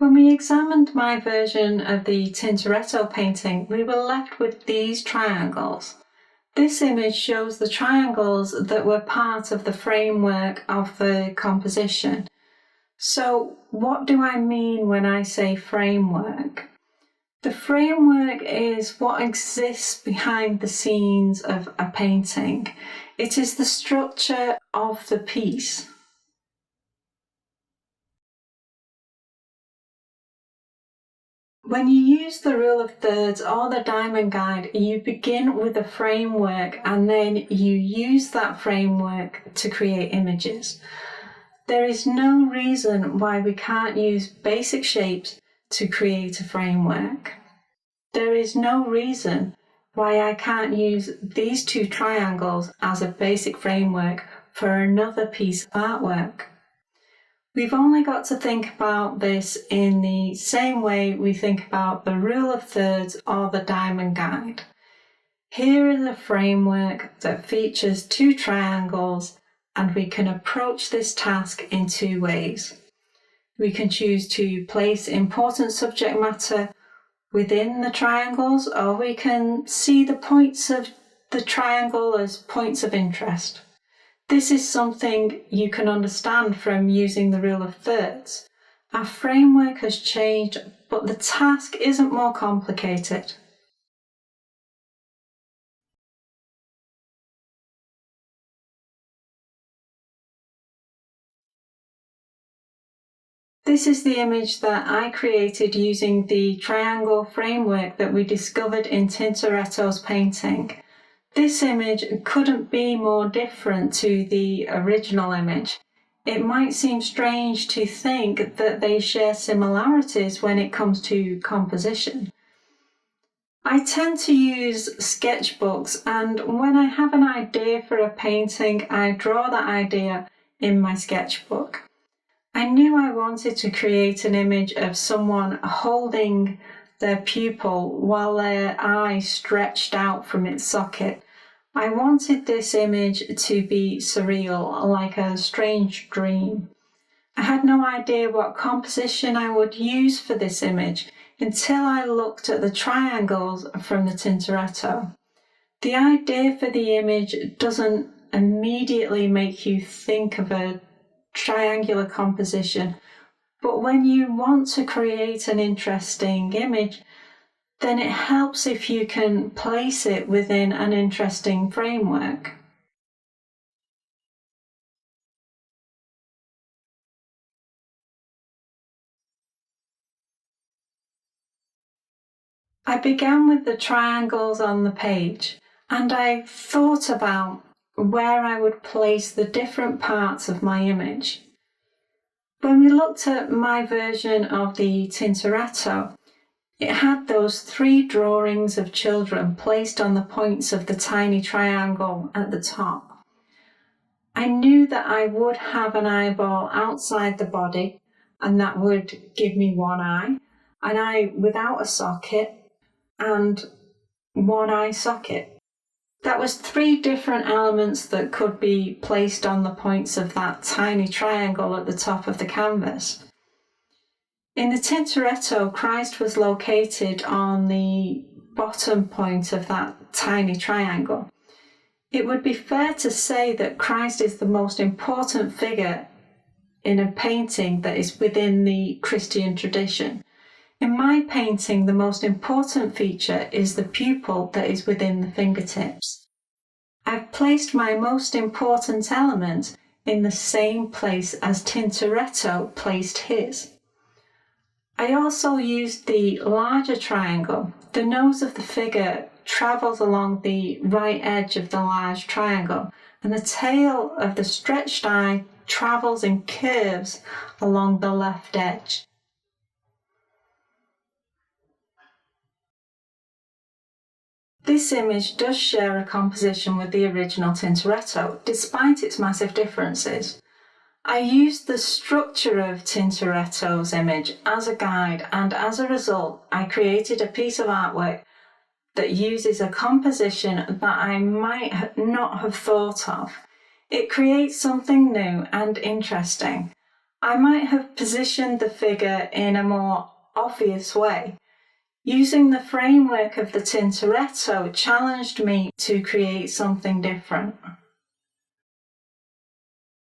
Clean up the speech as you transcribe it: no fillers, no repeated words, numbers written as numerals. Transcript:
When we examined my version of the Tintoretto painting, we were left with these triangles. This image shows the triangles that were part of the framework of the composition. So, what do I mean when I say framework? The framework is what exists behind the scenes of a painting. It is the structure of the piece. When you use the rule of thirds or the diamond guide, you begin with a framework and then you use that framework to create images. There is no reason why we can't use basic shapes to create a framework. There is no reason why I can't use these two triangles as a basic framework for another piece of artwork. We've only got to think about this in the same way we think about the rule of thirds or the diamond guide. Here is a framework that features two triangles, and we can approach this task in two ways. We can choose to place important subject matter within the triangles, or we can see the points of the triangle as points of interest. This is something you can understand from using the rule of thirds. Our framework has changed, but the task isn't more complicated. This is the image that I created using the triangle framework that we discovered in Tintoretto's painting. This image couldn't be more different to the original image. It might seem strange to think that they share similarities when it comes to composition. I tend to use sketchbooks, and when I have an idea for a painting, I draw that idea in my sketchbook. I knew I wanted to create an image of someone holding their pupil while their eye stretched out from its socket. I wanted this image to be surreal, like a strange dream. I had no idea what composition I would use for this image until I looked at the triangles from the Tintoretto. The idea for the image doesn't immediately make you think of a triangular composition, but when you want to create an interesting image, then it helps if you can place it within an interesting framework. I began with the triangles on the page, and I thought about where I would place the different parts of my image. When we looked at my version of the Tintoretto, it had those three drawings of children placed on the points of the tiny triangle at the top. I knew that I would have an eyeball outside the body, and that would give me one eye, an eye without a socket, and one eye socket. That was three different elements that could be placed on the points of that tiny triangle at the top of the canvas. In the Tintoretto, Christ was located on the bottom point of that tiny triangle. It would be fair to say that Christ is the most important figure in a painting that is within the Christian tradition. In my painting, the most important feature is the pupil that is within the fingertips. I've placed my most important element in the same place as Tintoretto placed his. I also used the larger triangle. The nose of the figure travels along the right edge of the large triangle, and the tail of the stretched eye travels in curves along the left edge. This image does share a composition with the original Tintoretto, despite its massive differences. I used the structure of Tintoretto's image as a guide, and as a result, I created a piece of artwork that uses a composition that I might not have thought of. It creates something new and interesting. I might have positioned the figure in a more obvious way. Using the framework of the Tintoretto challenged me to create something different.